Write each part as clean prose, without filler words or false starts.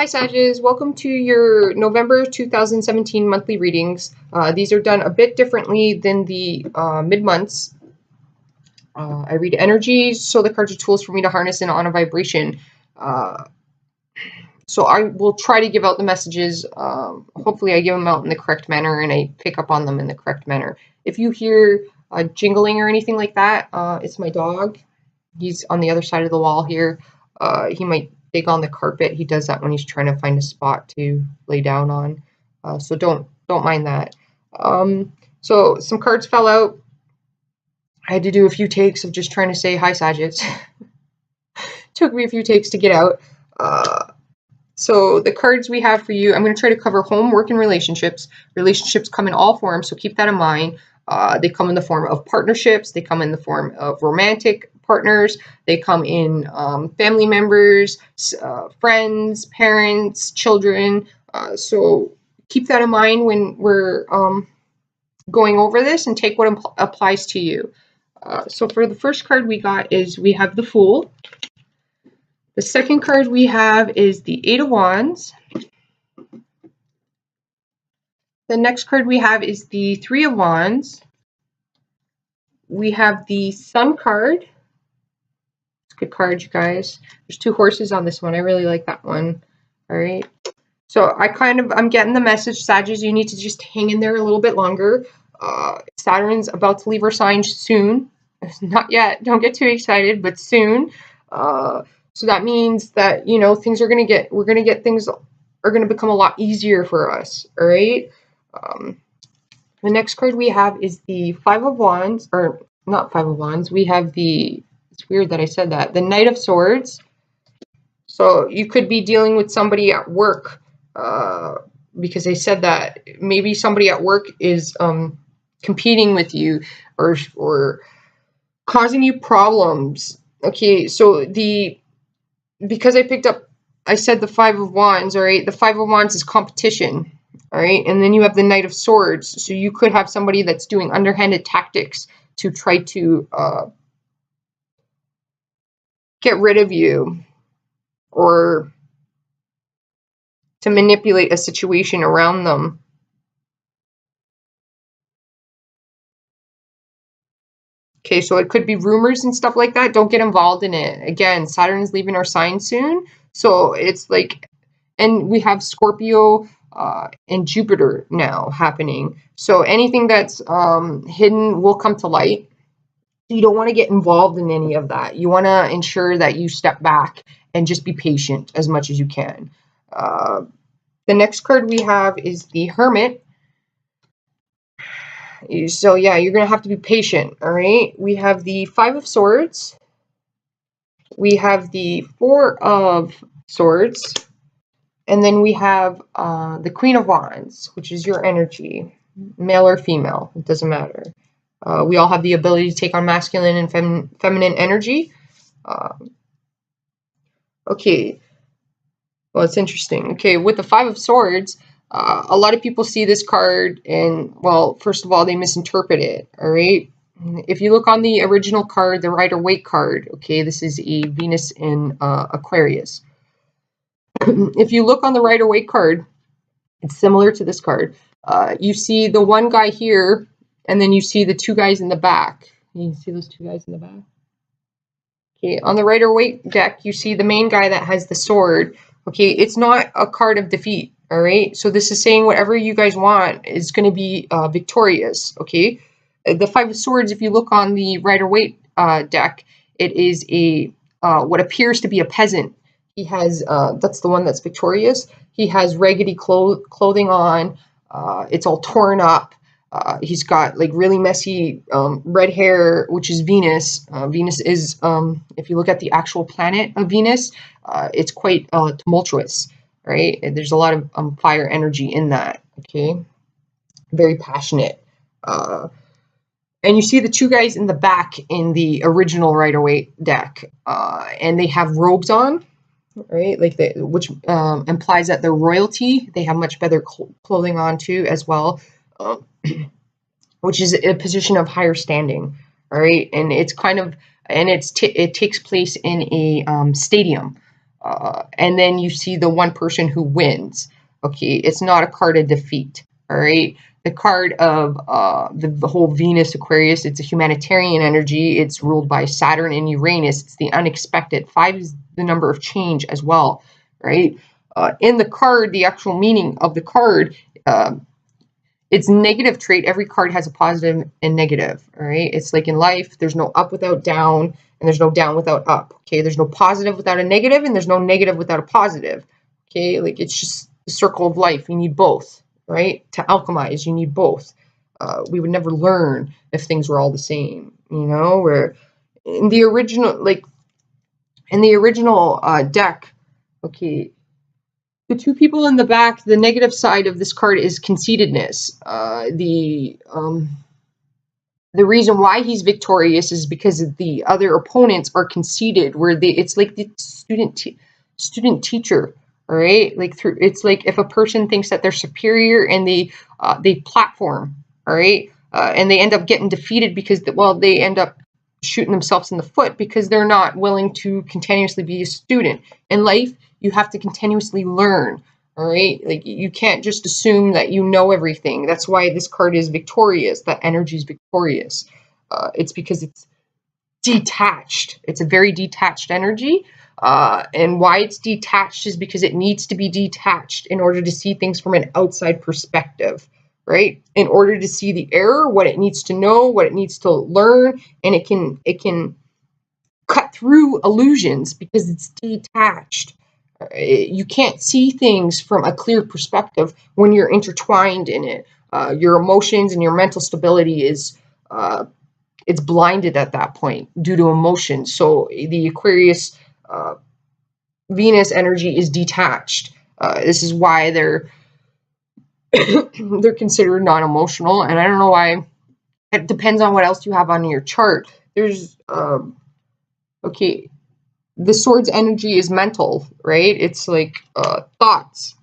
Hi Sages, welcome to your November 2017 monthly readings. These are done a bit differently than the mid-months. I read energies, so the cards are tools for me to harness and honor vibration. So I will try to give out the messages. Hopefully I give them out in the correct manner and I pick up on them in the correct manner. If you hear jingling or anything like that, it's my dog. He's on the other side of the wall here. He might dig on the carpet. He does that when he's trying to find a spot to lay down on. So don't mind that. So some cards fell out. I had to do a few takes of just trying to say hi, Sagittarius. Took me a few takes to get out. So the cards we have for you, I'm going to try to cover home, work, and relationships. Relationships come in all forms, so keep that in mind. They come in the form of partnerships. They come in the form of romantic partners. They come in family members, friends, parents, children. So keep that in mind when we're going over this and take what applies to you. So for the first card we got is we have the Fool. The second card we have is the Eight of Wands. The next card we have is the Three of Wands. We have the Sun card. It's a good card, you guys. There's two horses on this one. I really like that one. All right. So I'm getting the message, Sagittarius, you need to just hang in there a little bit longer. Saturn's about to leave our sign soon. Not yet. Don't get too excited, but soon. So that means that, you know, things are going to things are going to become a lot easier for us. All right. The next card we have is the Five of Wands, or not Five of Wands. We have it's weird that I said that, the Knight of Swords. So you could be dealing with somebody at work, because they said that maybe somebody at work is competing with you or causing you problems. Okay, so because I said the Five of Wands, all right? The Five of Wands is competition, all right? And then you have the Knight of Swords. So you could have somebody that's doing underhanded tactics to try to get rid of you or to manipulate a situation around them. Okay, so it could be rumors and stuff like that. Don't get involved in it. Again, Saturn is leaving our sign soon. So it's like, and we have Scorpio and Jupiter now happening. So anything that's hidden will come to light. You don't want to get involved in any of that. You want to ensure that you step back and just be patient as much as you can. The next card we have is the Hermit. So yeah, you're going to have to be patient, all right? We have the Five of Swords. We have the Four of Swords. And then we have the Queen of Wands, which is your energy, male or female, it doesn't matter. We all have the ability to take on masculine and feminine energy. Okay, well, it's interesting. Okay, with the Five of Swords, a lot of people see this card and, well, first of all, they misinterpret it, all right? If you look on the original card, the Rider-Waite card, okay, this is a Venus in Aquarius. If you look on the Rider-Waite card, it's similar to this card. You see the one guy here, and then you see the two guys in the back. You see those two guys in the back? Okay, on the Rider-Waite deck, you see the main guy that has the sword. Okay, it's not a card of defeat, all right? So this is saying whatever you guys want is going to be victorious, okay? The Five of Swords, if you look on the Rider-Waite deck, it is what appears to be a peasant. He has, that's the one that's victorious. He has raggedy clothing on. It's all torn up. He's got like really messy red hair, which is Venus. Venus is, if you look at the actual planet of Venus, it's quite tumultuous, right? There's a lot of fire energy in that, okay? Very passionate. And you see the two guys in the back in the original Rider-Waite deck, and they have robes on, right? Like which implies that they're royalty. They have much better clothing on too, as well, which is a position of higher standing. All right, and it's kind of, and it takes place in a stadium. and then you see the one person who wins. Okay, it's not a card of defeat. All right, the card of the whole Venus Aquarius, it's a humanitarian energy. It's ruled by Saturn and Uranus. It's the unexpected. 5 is the number of change as well, right? In the card, the actual meaning of the card, it's negative trait. Every card has a positive and negative, all right? It's like in life, there's no up without down, and there's no down without up, okay? There's no positive without a negative, and there's no negative without a positive, okay? Like, it's just the circle of life. You need both, right? To alchemize, you need both. We would never learn if things were all the same, you know? Where in the original, deck, okay, the two people in the back, the negative side of this card is conceitedness. The reason why he's victorious is because the other opponents are conceited, where it's like the student teacher, all right? Like it's like if a person thinks that they're superior and they platform, all right, and they end up getting defeated because they end up shooting themselves in the foot because they're not willing to continuously be a student. In life, you have to continuously learn, all right? Like, you can't just assume that you know everything. That's why this card is victorious. That energy is victorious. It's because it's detached. It's a very detached energy. And why it's detached is because it needs to be detached in order to see things from an outside perspective, right? In order to see the error, what it needs to know, what it needs to learn, and it can cut through illusions because it's detached. You can't see things from a clear perspective when you're intertwined in it. Your emotions and your mental stability is it's blinded at that point due to emotion. So the Aquarius Venus energy is detached. This is why they're they're considered non-emotional, and I don't know why. It depends on what else you have on your chart. There's okay, the sword's energy is mental, right? It's like thoughts.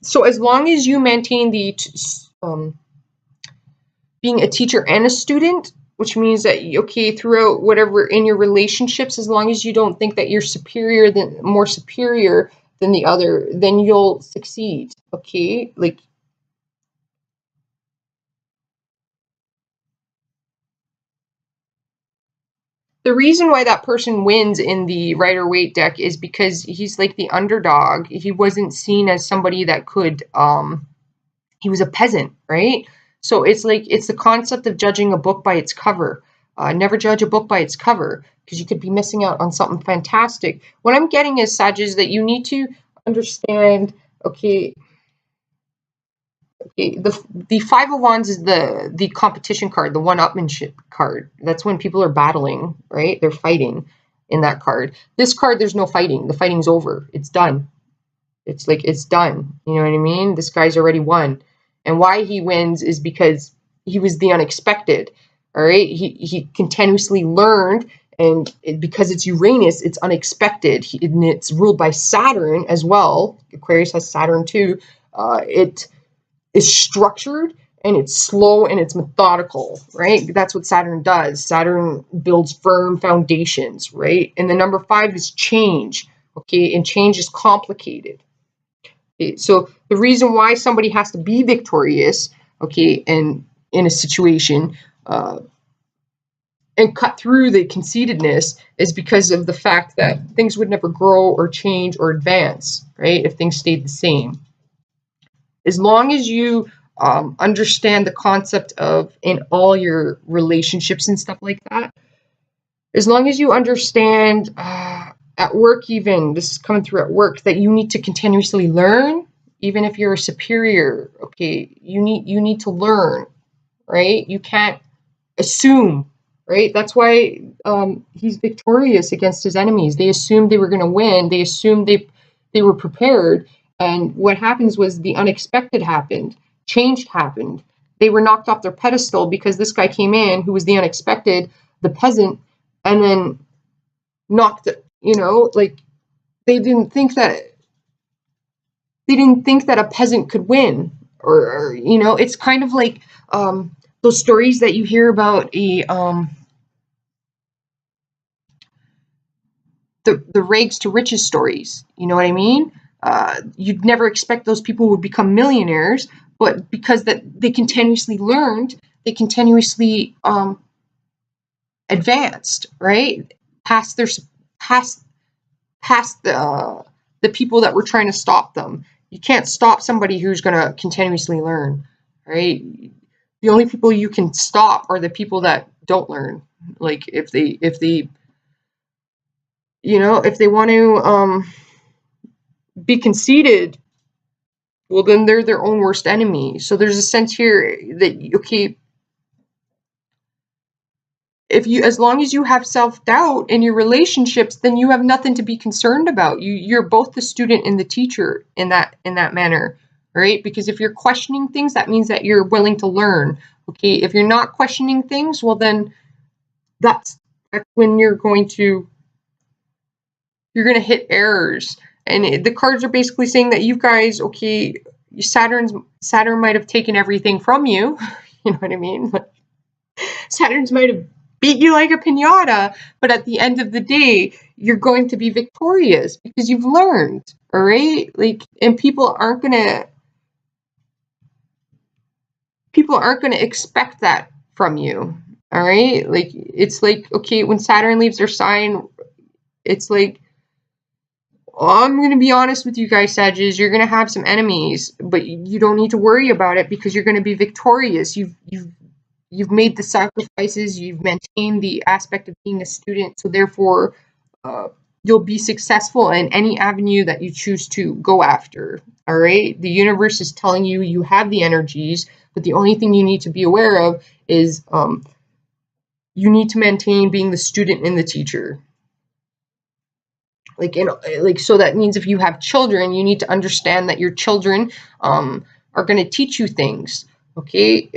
So as long as you maintain the being a teacher and a student, which means that, okay, throughout whatever in your relationships, as long as you don't think that you're more superior than the other, then you'll succeed, okay? Like, the reason why that person wins in the Rider-Waite deck is because he's like the underdog. He wasn't seen as somebody that could, he was a peasant, right? So it's like, it's the concept of judging a book by its cover. Never judge a book by its cover, because you could be missing out on something fantastic. What I'm getting is, Sag, is that you need to understand, okay, the Five of Wands is the competition card, the one-upmanship card. That's when people are battling, right? They're fighting in that card. This card, there's no fighting. The fighting's over. It's done. It's like, it's done. You know what I mean? This guy's already won. And why he wins is because he was the unexpected, all right? He continuously learned, and because it's Uranus, it's unexpected. And it's ruled by Saturn as well. Aquarius has Saturn too. It is structured, and it's slow, and it's methodical, right? That's what Saturn does. Saturn builds firm foundations, right? And the number 5 is change, okay? And change is complicated. Okay? So the reason why somebody has to be victorious, okay, and in a situation, and cut through the conceitedness is because of the fact that things would never grow or change or advance, right? If things stayed the same. As long as you understand the concept of, in all your relationships and stuff like that, as long as you understand at work, even, this is coming through at work, that you need to continuously learn, even if you're a superior, okay, you need to learn, right? You can't assume, right? That's why he's victorious against his enemies. They assumed they were going to win. They assumed they were prepared. And what happens was the unexpected happened. Change happened. They were knocked off their pedestal because this guy came in who was the unexpected, the peasant, and then knocked it, you know, like, they didn't think that a peasant could win, or you know, it's kind of like those stories that you hear about the rags to riches stories. You know what I mean? You'd never expect those people would become millionaires, but because that they continuously learned, they continuously advanced, right? Past their past past the people that were trying to stop them. You can't stop somebody who's going to continuously learn, right? The only people you can stop are the people that don't learn. Like if they if they want to be conceited, well then they're their own worst enemy. So there's a sense here that, okay, if you, as long as you have self-doubt in your relationships, then you have nothing to be concerned about. You're both the student and the teacher in that manner, right? Because if you're questioning things, that means that you're willing to learn. Okay, if you're not questioning things, well then that's when you're going to hit errors. And the cards are basically saying that you guys, okay, Saturn might have taken everything from you. You know what I mean? Saturn's might have beat you like a piñata, but at the end of the day, you're going to be victorious because you've learned, all right? Like, and people aren't gonna expect that from you, all right? Like, it's like, okay, when Saturn leaves their sign, it's like, I'm going to be honest with you guys, Sagittarius, you're going to have some enemies, but you don't need to worry about it because you're going to be victorious. You've made the sacrifices, you've maintained the aspect of being a student, so therefore you'll be successful in any avenue that you choose to go after, all right? The universe is telling you you have the energies, but the only thing you need to be aware of is you need to maintain being the student and the teacher. So that means if you have children, you need to understand that your children are going to teach you things, okay?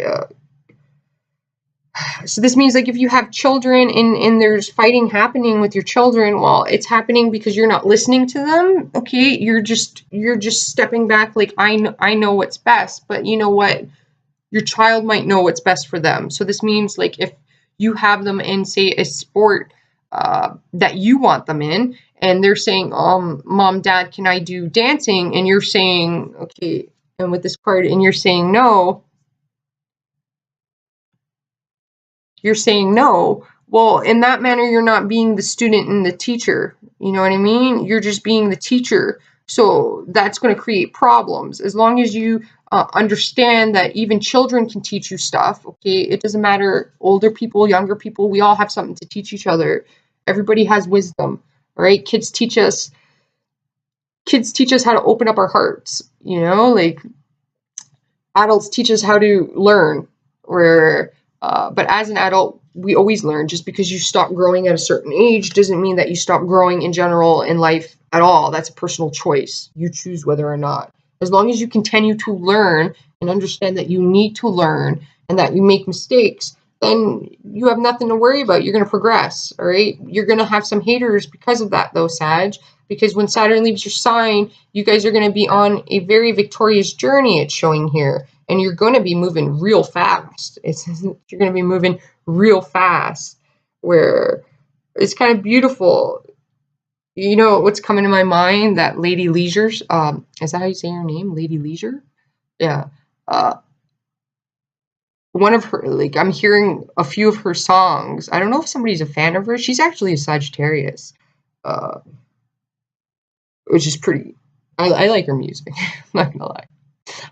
So this means, like, if you have children and there's fighting happening with your children, well, it's happening because you're not listening to them, okay? You're just stepping back, like, I know what's best, but you know what? Your child might know what's best for them. So this means, like, if you have them in, say, a sport that you want them in, and they're saying, Mom, Dad, can I do dancing? And you're saying, okay, and with this card, and you're saying no. Well, in that manner, you're not being the student and the teacher. You know what I mean? You're just being the teacher. So that's going to create problems. As long as you understand that even children can teach you stuff, okay? It doesn't matter, older people, younger people, we all have something to teach each other. Everybody has wisdom, right? Kids teach us how to open up our hearts, you know? Like, adults teach us how to learn, but as an adult, we always learn. Just because you stop growing at a certain age doesn't mean that you stop growing in general in life at all. That's a personal choice. You choose whether or not. As long as you continue to learn and understand that you need to learn and that you make mistakes, then you have nothing to worry about. You're going to progress, all right? You're going to have some haters because of that, though, Sag, because when Saturn leaves your sign, you guys are going to be on a very victorious journey, it's showing here. And you're going to be moving real fast. You're going to be moving real fast, where it's kind of beautiful. You know what's coming to my mind? That Lady Leisure. Is that how you say her name? Lady Leisure? Yeah. One of her, like, I'm hearing a few of her songs. I don't know if somebody's a fan of her. She's actually a Sagittarius, which is pretty. I like her music. I'm not gonna lie.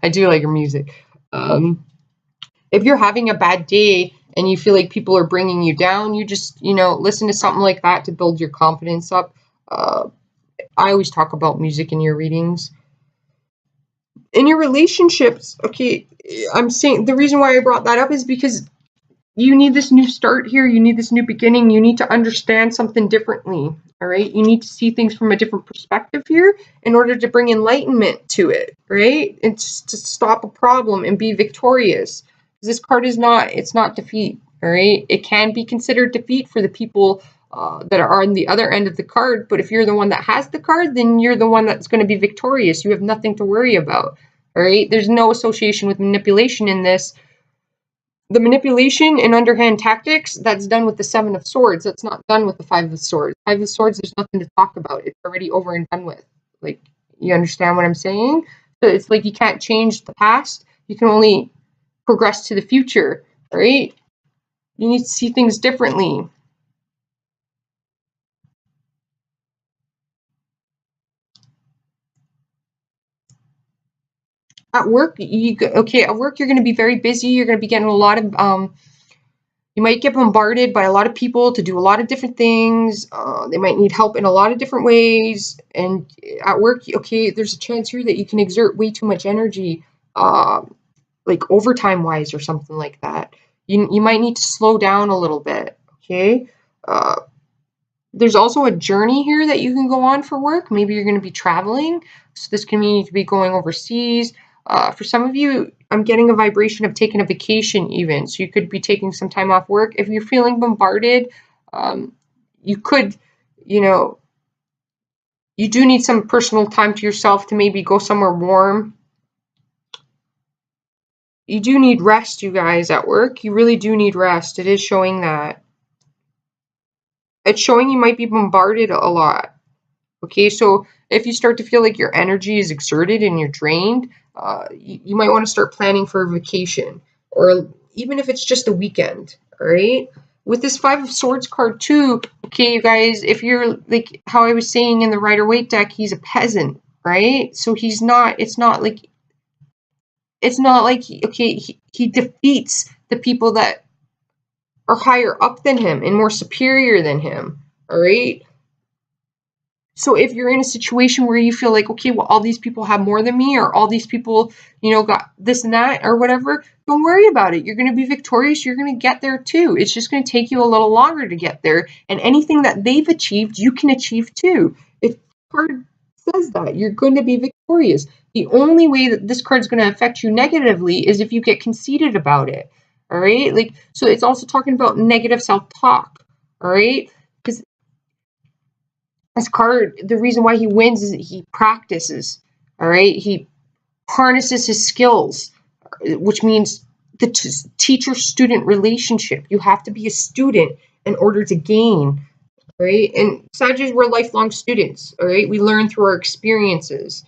I do like her music. If you're having a bad day and you feel like people are bringing you down, you just, listen to something like that to build your confidence up. I always talk about music in your readings. In your relationships, okay, I'm saying the reason why I brought that up is because you need this new start here. You need this new beginning. You need to understand something differently. All right. You need to see things from a different perspective here in order to bring enlightenment to it. Right. And to stop a problem and be victorious. This card is it's not defeat. All right. It can be considered defeat for the people that are on the other end of the card. But if you're the one that has the card, then you're the one that's going to be victorious. You have nothing to worry about. All right. There's no association with manipulation in this. The manipulation and underhand tactics, that's done with the Seven of Swords. That's not done with the Five of Swords. Five of Swords, there's nothing to talk about. It's already over and done with. Like, you understand what I'm saying? So it's like you can't change the past. You can only progress to the future, right? You need to see things differently. At work, at work you're going to be very busy. You're going to be getting a lot of you might get bombarded by a lot of people to do a lot of different things. They might need help in a lot of different ways. And at work, okay, there's a chance here that you can exert way too much energy, like overtime wise or something like that. You might need to slow down a little bit, okay? There's also a journey here that you can go on for work. Maybe you're going to be traveling. So this can mean you could be going overseas. For some of you, I'm getting a vibration of taking a vacation even. So you could be taking some time off work. If you're feeling bombarded, you could, you do need some personal time to yourself to maybe go somewhere warm. You do need rest, you guys, at work. You really do need rest. It is showing that. It's showing you might be bombarded a lot. Okay, so if you start to feel like your energy is exerted and you're drained, you might want to start planning for a vacation, or even if it's just a weekend, all right? With this Five of Swords card too, okay, you guys, if you're like how I was saying in the Rider-Waite deck, he's a peasant, right? So it's not like, okay, he defeats the people that are higher up than him and more superior than him, all right? So if you're in a situation where you feel like, okay, well, all these people have more than me, or all these people, got this and that or whatever, don't worry about it. You're going to be victorious. You're going to get there too. It's just going to take you a little longer to get there. And anything that they've achieved, you can achieve too. If the card says that, you're going to be victorious. The only way that this card's going to affect you negatively is if you get conceited about it. All right? So it's also talking about negative self-talk. All right? Because this card, the reason why he wins is that he practices, all right? He harnesses his skills, which means the teacher-student relationship. You have to be a student in order to gain, right? And Sagittarius, we're lifelong students, all right? We learn through our experiences.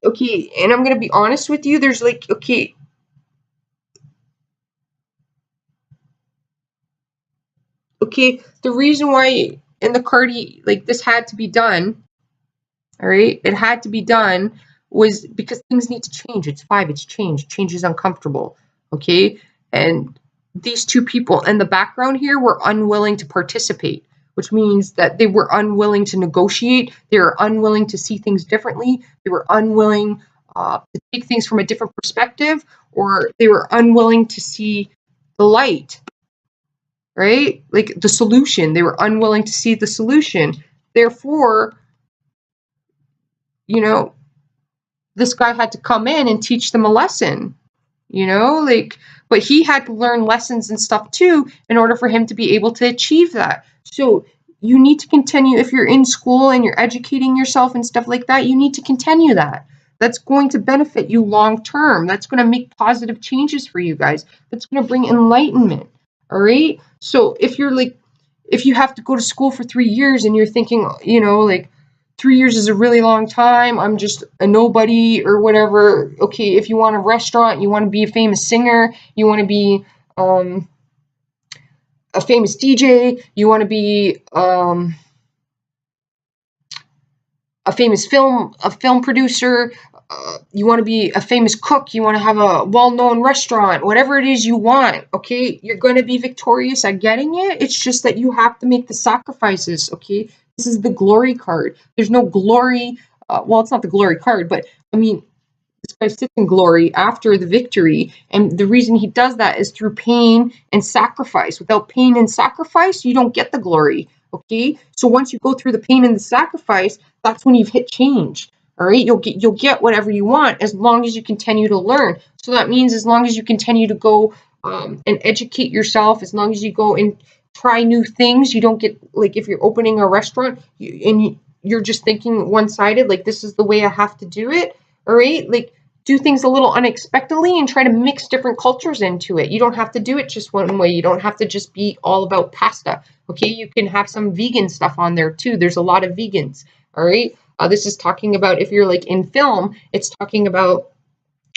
Okay, and I'm going to be honest with you, there's okay, the reason why in the card, this had to be done, all right, it had to be done, was because things need to change. It's 5, it's change. Change is uncomfortable, okay? And these two people in the background here were unwilling to participate, which means that they were unwilling to negotiate. They were unwilling to see things differently. They were unwilling to take things from a different perspective, or they were unwilling to see the light, right? Like the solution. They were unwilling to see the solution. Therefore, this guy had to come in and teach them a lesson, but he had to learn lessons and stuff too in order for him to be able to achieve that. So you need to continue. If you're in school and you're educating yourself and stuff like that, you need to continue that. That's going to benefit you long term. That's going to make positive changes for you guys. That's going to bring enlightenment. All right. So if you have to go to school for 3 years and you're thinking, 3 years is a really long time, I'm just a nobody or whatever. Okay, if you want a restaurant, you want to be a famous singer, you want to be a famous DJ, you want to be a famous film producer, you want to be a famous cook, you want to have a well-known restaurant, whatever it is you want, okay, you're going to be victorious at getting it. It's just that you have to make the sacrifices, okay? This is the glory card. There's no glory. Well, it's not the glory card, but I mean, this guy sits in glory after the victory. And the reason he does that is through pain and sacrifice. Without pain and sacrifice, you don't get the glory. Okay. So once you go through the pain and the sacrifice, that's when you've hit change. All right. You'll get whatever you want as long as you continue to learn. So that means as long as you continue to go and educate yourself, as long as you go and try new things, you don't get, like, if you're opening a restaurant and you're just thinking one-sided, like, this is the way I have to do it, all right? Like, do things a little unexpectedly and try to mix different cultures into it. You don't have to do it just one way. You don't have to just be all about pasta, okay? You can have some vegan stuff on there too. There's a lot of vegans, all right? This is talking about if you're like in film, it's talking about,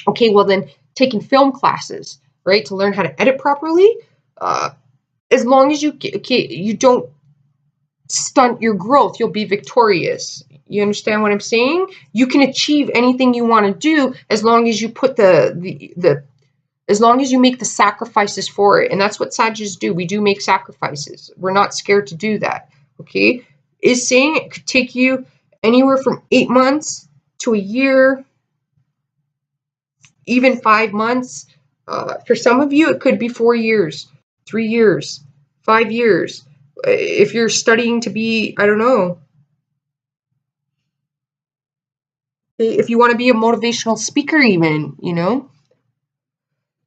okay, well then taking film classes, right, to learn how to edit properly. As long as you don't stunt your growth, you'll be victorious. You understand what I'm saying? You can achieve anything you want to do as long as you put as long as you make the sacrifices for it. And that's what Sagittarius do. We do make sacrifices. We're not scared to do that. Okay? Is saying it could take you anywhere from 8 months to a year, even 5 months. For some of you, it could be 4 years, 3 years, 5 years. If you're studying to be, I don't know, if you want to be a motivational speaker even, you know,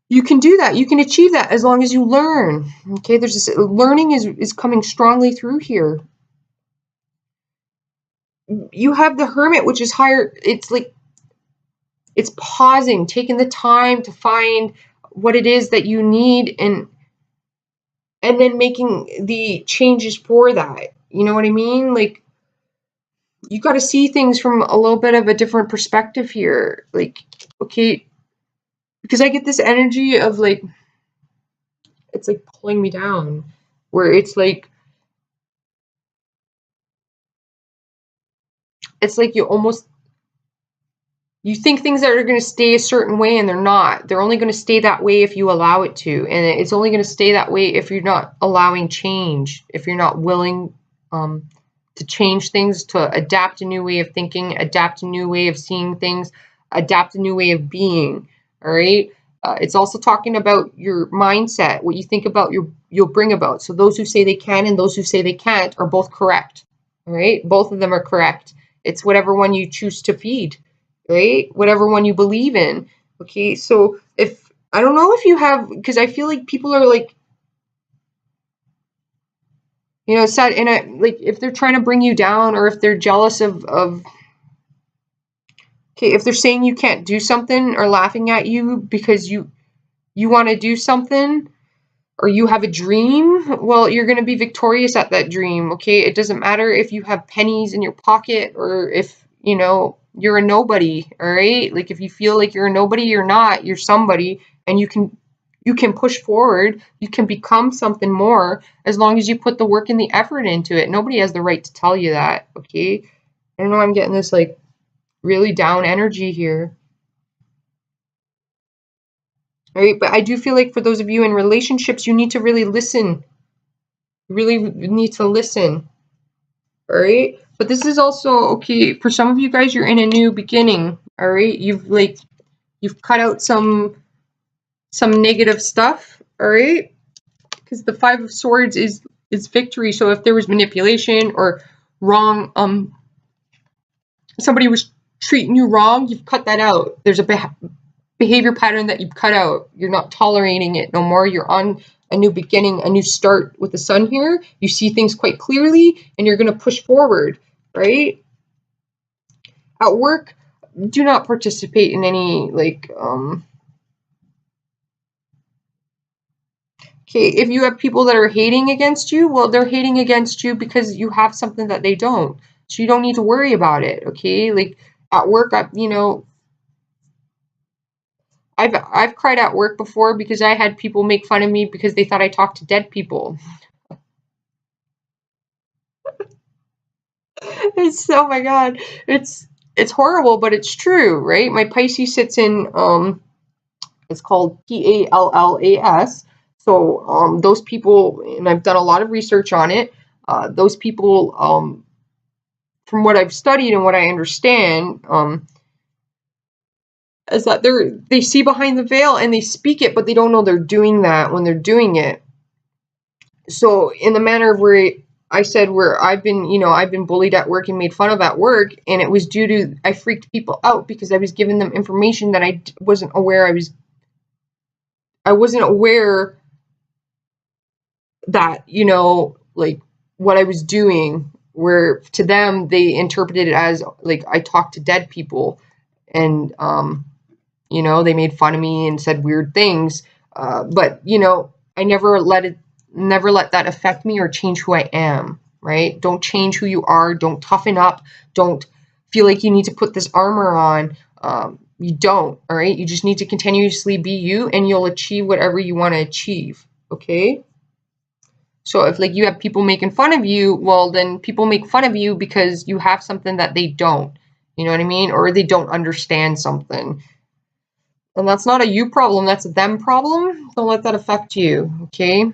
you can do that. You can achieve that as long as you learn. Okay, there's this learning is coming strongly through here. You have the Hermit, which is higher. It's like, it's pausing, taking the time to find what it is that you need, and then making the changes for that. You know what I mean? Like, you got to see things from a little bit of a different perspective here. Like, okay, because I get this energy of like, it's like pulling me down, where it's like you think things that are going to stay a certain way, and they're not. They're only going to stay that way if you allow it to, and it's only going to stay that way if you're not allowing change, if you're not willing to change things, to adapt a new way of thinking, adapt a new way of seeing things, adapt a new way of being. All right. It's also talking about your mindset. What you think about, you'll bring about. So those who say they can and those who say they can't are both correct. All right. Both of them are correct. It's whatever one you choose to feed, right? Whatever one you believe in. Okay. So if, I don't know if you have, because I feel like people are like, you know, sad, and like if they're trying to bring you down, or if they're jealous of okay, if they're saying you can't do something, or laughing at you because you want to do something, or you have a dream, well, you're going to be victorious at that dream. Okay, it doesn't matter if you have pennies in your pocket, or if, you know, you're a nobody. All right, like if you feel like you're a nobody, you're not. You're somebody, and you can push forward. You can become something more as long as you put the work and the effort into it. Nobody has the right to tell you that. Okay, I don't know, I'm getting this like really down energy here. All right, but I do feel like for those of you in relationships, you need to really listen. You really need to listen. All right, but this is also okay for some of you guys. You're in a new beginning. All right, you've cut out some negative stuff. All right, because the Five of Swords is victory. So if there was manipulation or wrong, somebody was treating you wrong, you've cut that out. There's a behavior pattern that you've cut out. You're not tolerating it no more. You're on a new beginning, a new start with the sun here. You see things quite clearly, and you're going to push forward, right? At work, do not participate in any like okay, if you have people that are hating against you, well, they're hating against you because you have something that they don't. So you don't need to worry about it, okay? Like at work, you know, I've cried at work before because I had people make fun of me because they thought I talked to dead people. It's, oh my god, it's horrible, but it's true, right? My Pisces sits in it's called Pallas. So those people, and I've done a lot of research on it. Those people, from what I've studied and what I understand, is that they see behind the veil and they speak it, but they don't know they're doing that when they're doing it. So in the manner of where I said, where I've been, you know, I've been bullied at work and made fun of at work, and it was due to I freaked people out because I was giving them information that I wasn't aware I wasn't aware that, you know, like what I was doing, where to them they interpreted it as like I talked to dead people. and you know, they made fun of me and said weird things, but you know, I never let that affect me or change who I am, right? Don't change who you are. Don't toughen up. Don't feel like you need to put this armor on. You don't, all right? You just need to continuously be you, and you'll achieve whatever you want to achieve, okay? So if like you have people making fun of you, well, then people make fun of you because you have something that they don't, you know what I mean? Or they don't understand something. And that's not a you problem, that's a them problem. Don't let that affect you, okay?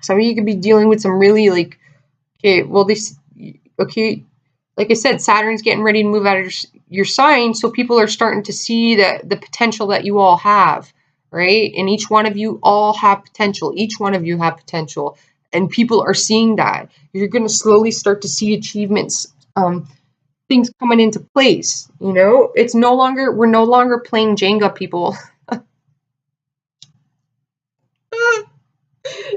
Some of you could be dealing with some really like, okay, well, okay, like I said, Saturn's getting ready to move out of your sign, so people are starting to see the potential that you all have, right? And each one of you all have potential. Each one of you have potential, and people are seeing that. You're going to slowly start to see achievements, things coming into place. You know, we're no longer playing Jenga, people.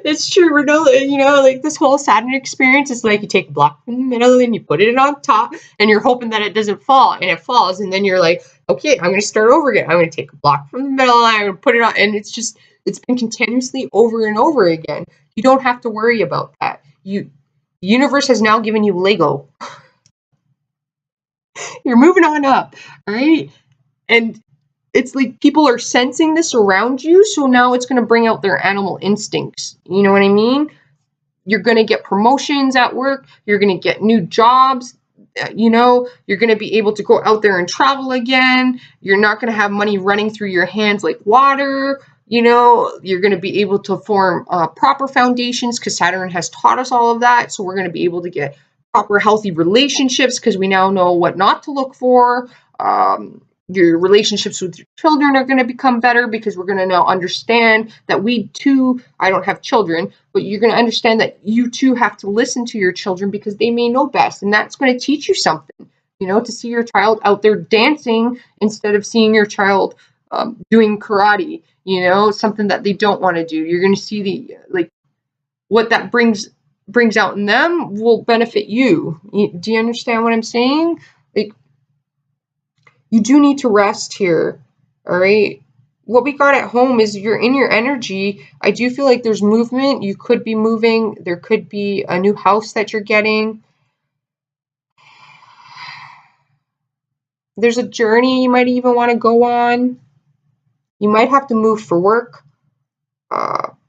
It's true. We're no, you know, like this whole Saturn experience is like you take a block from the middle and you put it on top, and you're hoping that it doesn't fall, and it falls, and then you're like, okay, I'm going to start over again. I'm going to take a block from the middle and I'm going to put it on, and it's been continuously over and over again. You don't have to worry about that. The universe has now given you Lego. You're moving on up, all right? And it's like people are sensing this around you, so now it's going to bring out their animal instincts. You know what I mean? You're going to get promotions at work. You're going to get new jobs. You know, you're going to be able to go out there and travel again. You're not going to have money running through your hands like water. You know, you're going to be able to form proper foundations because Saturn has taught us all of that. So we're going to be able to get proper healthy relationships because we now know what not to look for. Your relationships with your children are going to become better because we're going to now understand that we too, I don't have children, but you're going to understand that you too have to listen to your children because they may know best. And that's going to teach you something, you know, to see your child out there dancing instead of seeing your child doing karate, you know, something that they don't want to do. You're going to see what that brings out in them will benefit you. Do you understand what I'm saying? Like, you do need to rest here, all right? What we got at home is you're in your energy. I do feel like there's movement. You could be moving. There could be a new house that you're getting. There's a journey you might even want to go on. You might have to move for work.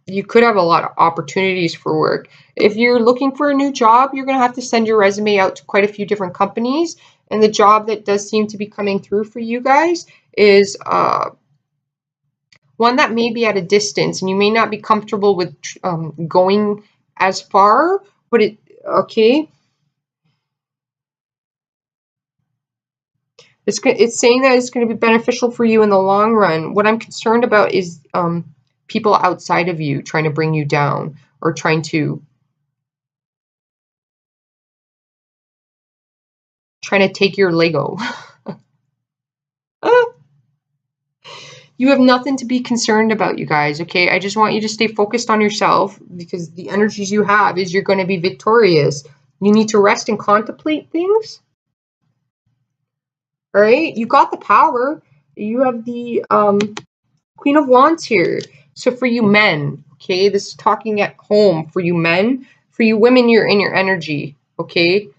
You could have a lot of opportunities for work. If you're looking for a new job, you're going to have to send your resume out to quite a few different companies. And the job that does seem to be coming through for you guys is one that may be at a distance, and you may not be comfortable with going as far, but okay. It's saying that it's going to be beneficial for you in the long run. What I'm concerned about is people outside of you trying to bring you down or trying to take your Lego. You have nothing to be concerned about, you guys, okay? I just want you to stay focused on yourself because the energies you have is you're going to be victorious. You need to rest and contemplate things. All right? You got the power. You have the Queen of Wands here. So for you men, okay, this is talking at home for you men. For you women, you're in your energy, okay?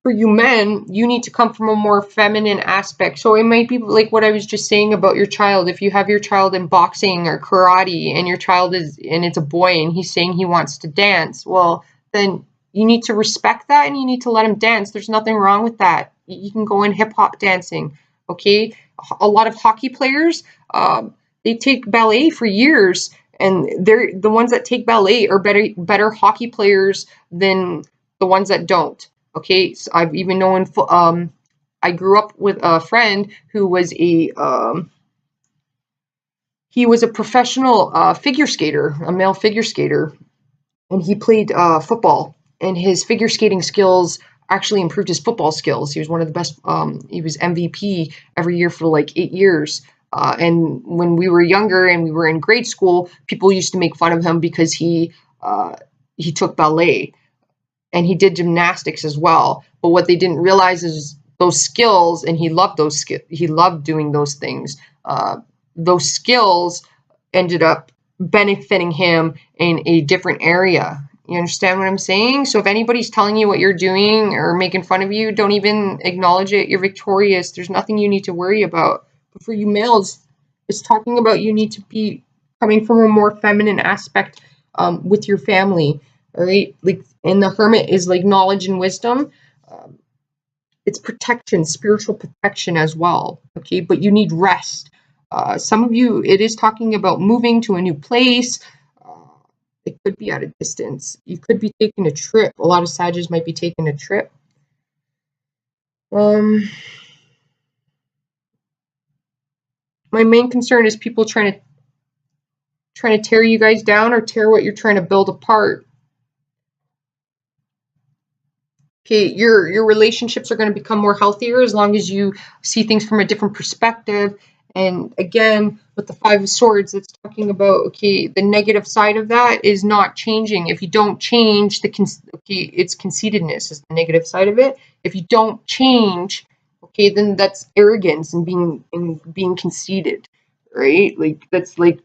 For you men, you need to come from a more feminine aspect. So it might be like what I was just saying about your child. If you have your child in boxing or karate and your child it's a boy and he's saying he wants to dance, well, then you need to respect that and you need to let him dance. There's nothing wrong with that. You can go in hip hop dancing, okay? A lot of hockey players, they take ballet for years, and they're the ones that take ballet are better hockey players than the ones that don't. Okay, so I've even known. I grew up with a friend who was he was a professional figure skater, a male figure skater, and he played football. And his figure skating skills actually improved his football skills. He was one of the best. He was MVP every year for like 8 years. And when we were younger and we were in grade school, people used to make fun of him because he took ballet. And he did gymnastics as well. But what they didn't realize is those skills, and he loved those skills. He loved doing those things. Those skills ended up benefiting him in a different area. You understand what I'm saying? So if anybody's telling you what you're doing or making fun of you, don't even acknowledge it. You're victorious. There's nothing you need to worry about. But for you males, it's talking about you need to be coming from a more feminine aspect with your family. All right, like, and the Hermit is like knowledge and wisdom. It's protection, spiritual protection as well. Okay, but you need rest. Some of you, it is talking about moving to a new place. It could be at a distance. You could be taking a trip. A lot of Sagittarius might be taking a trip. My main concern is people trying to tear you guys down or tear what you're trying to build apart. Okay, your relationships are going to become more healthier as long as you see things from a different perspective. And again, with the Five of Swords, it's talking about, okay, the negative side of that is not changing. If you don't change, it's conceitedness is the negative side of it. If you don't change, okay, then that's arrogance and being conceited, right? Like, that's like,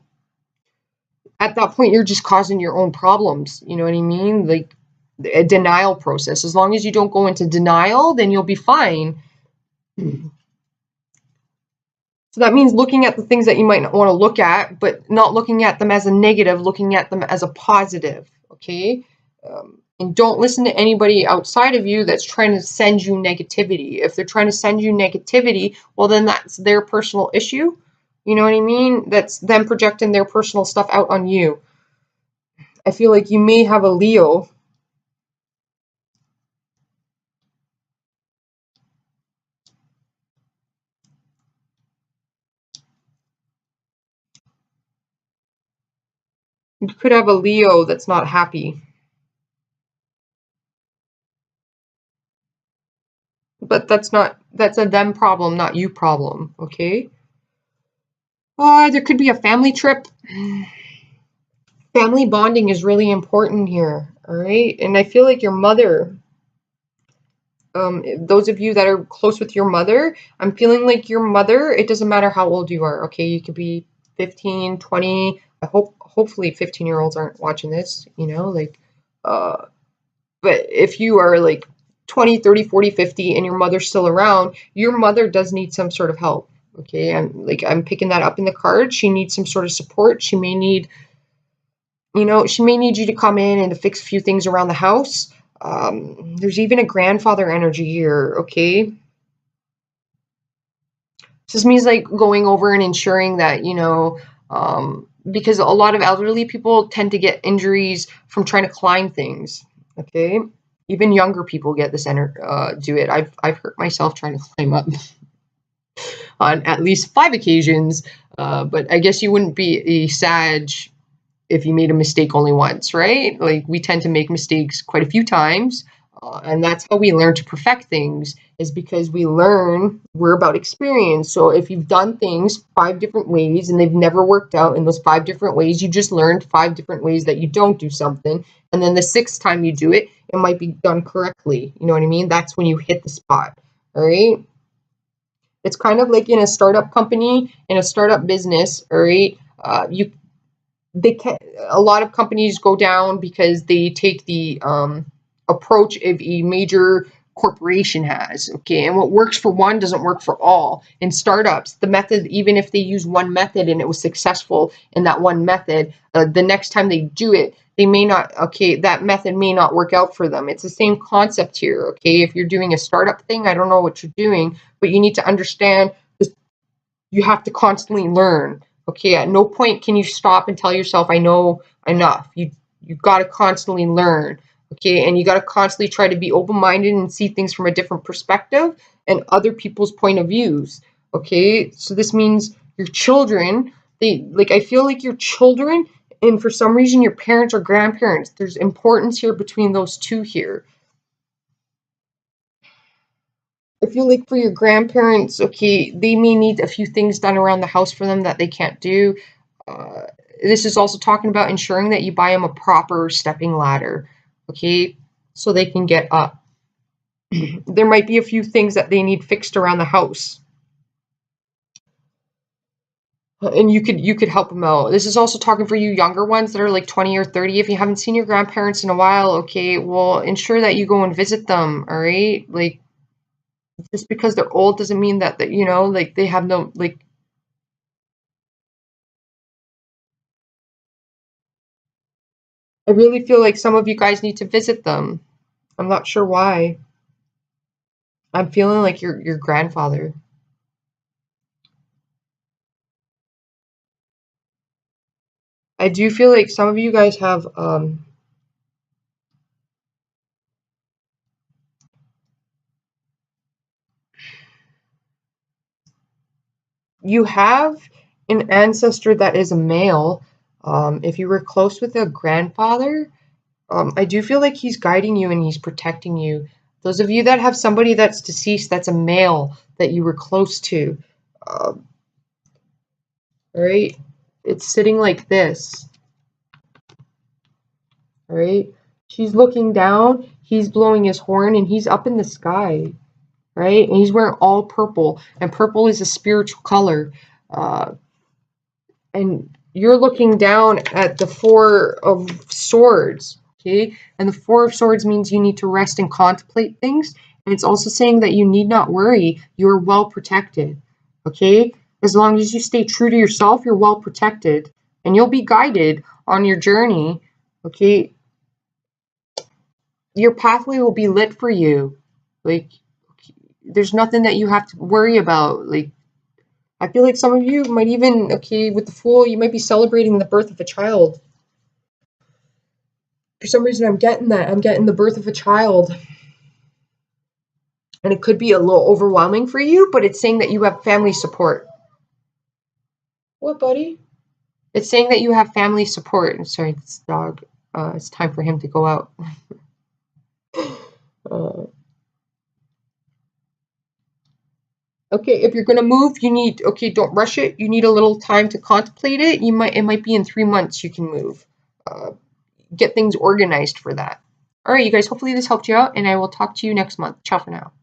at that point, you're just causing your own problems. You know what I mean? Like, a denial process. As long as you don't go into denial, then you'll be fine. So that means looking at the things that you might not want to look at, but not looking at them as a negative, looking at them as a positive, okay? And don't listen to anybody outside of you that's trying to send you negativity. If they're trying to send you negativity, well, then that's their personal issue. You know what I mean? That's them projecting their personal stuff out on you. I feel like you may have a Leo. You could have a Leo that's not happy. But that's a them problem, not you problem, okay? There could be a family trip. Family bonding is really important here, all right? And I feel like your mother, those of you that are close with your mother, I'm feeling like your mother, it doesn't matter how old you are, okay? You could be 15, 20. Hopefully 15-year-olds aren't watching this, you know, like, but if you are like 20, 30, 40, 50 and your mother's still around, your mother does need some sort of help, okay? I'm picking that up in the card. She needs some sort of support. She may need, you know, she may need you to come in and to fix a few things around the house. There's even a grandfather energy here, okay? This means like going over and ensuring that, you know, because a lot of elderly people tend to get injuries from trying to climb things, okay? Even younger people get this do it. I've hurt myself trying to climb up on at least 5 occasions, but I guess you wouldn't be a Sag if you made a mistake only once, right? Like, we tend to make mistakes quite a few times, and that's how we learn to perfect things, is because we're about experience. So if you've done things 5 different ways and they've never worked out in those 5 different ways, you just learned 5 different ways that you don't do something, and then the 6th time you do it, it might be done correctly. You know what I mean? That's when you hit the spot, all right? It's kind of like in a startup company, in a startup business, all right? A lot of companies go down because they take the approach of a major corporation has, okay? And what works for one doesn't work for all. In startups, the method, even if they use one method and it was successful in that one method, the next time they do it, they may not, okay, that method may not work out for them. It's the same concept here, okay? If you're doing a startup thing, I don't know what you're doing, but you need to understand this, you have to constantly learn. Okay, at no point can you stop and tell yourself, I know enough. You've got to constantly learn, okay? And you got to constantly try to be open-minded and see things from a different perspective and other people's point of views, okay? So this means your children, I feel like your children, and for some reason your parents or grandparents, there's importance here between those two here. I feel like for your grandparents, okay, they may need a few things done around the house for them that they can't do. This is also talking about ensuring that you buy them a proper stepping ladder, okay, so they can get up. there might be a few things that they need fixed around the house. And you could help them out. This is also talking for you younger ones that are like 20 or 30. If you haven't seen your grandparents in a while, okay, well, ensure that you go and visit them, all right? Like, just because they're old doesn't mean that you know, like, they have no, like, I really feel like some of you guys need to visit them. I'm not sure why. I'm feeling like your grandfather. I do feel like some of you guys have you have an ancestor that is a male. If you were close with a grandfather, I do feel like he's guiding you and he's protecting you. Those of you that have somebody that's deceased, that's a male that you were close to, all right? It's sitting like this, all right? She's looking down, he's blowing his horn, and he's up in the sky, right? And he's wearing all purple, and purple is a spiritual color. Uh, and you're looking down at the Four of Swords, okay? And the Four of Swords means you need to rest and contemplate things. And it's also saying that you need not worry, you're well protected, okay? As long as you stay true to yourself, you're well protected. And you'll be guided on your journey, okay? Your pathway will be lit for you. Like, there's nothing that you have to worry about. Like, I feel like some of you might even, okay, with the Fool, you might be celebrating the birth of a child. For some reason, I'm getting that. I'm getting the birth of a child. And it could be a little overwhelming for you, but it's saying that you have family support. What, buddy? It's saying that you have family support. I'm sorry, this dog. It's time for him to go out. Okay, if you're gonna move, you need, okay, don't rush it. You need a little time to contemplate it. It might be in 3 months you can move. Get things organized for that. All right, you guys, hopefully this helped you out, and I will talk to you next month. Ciao for now.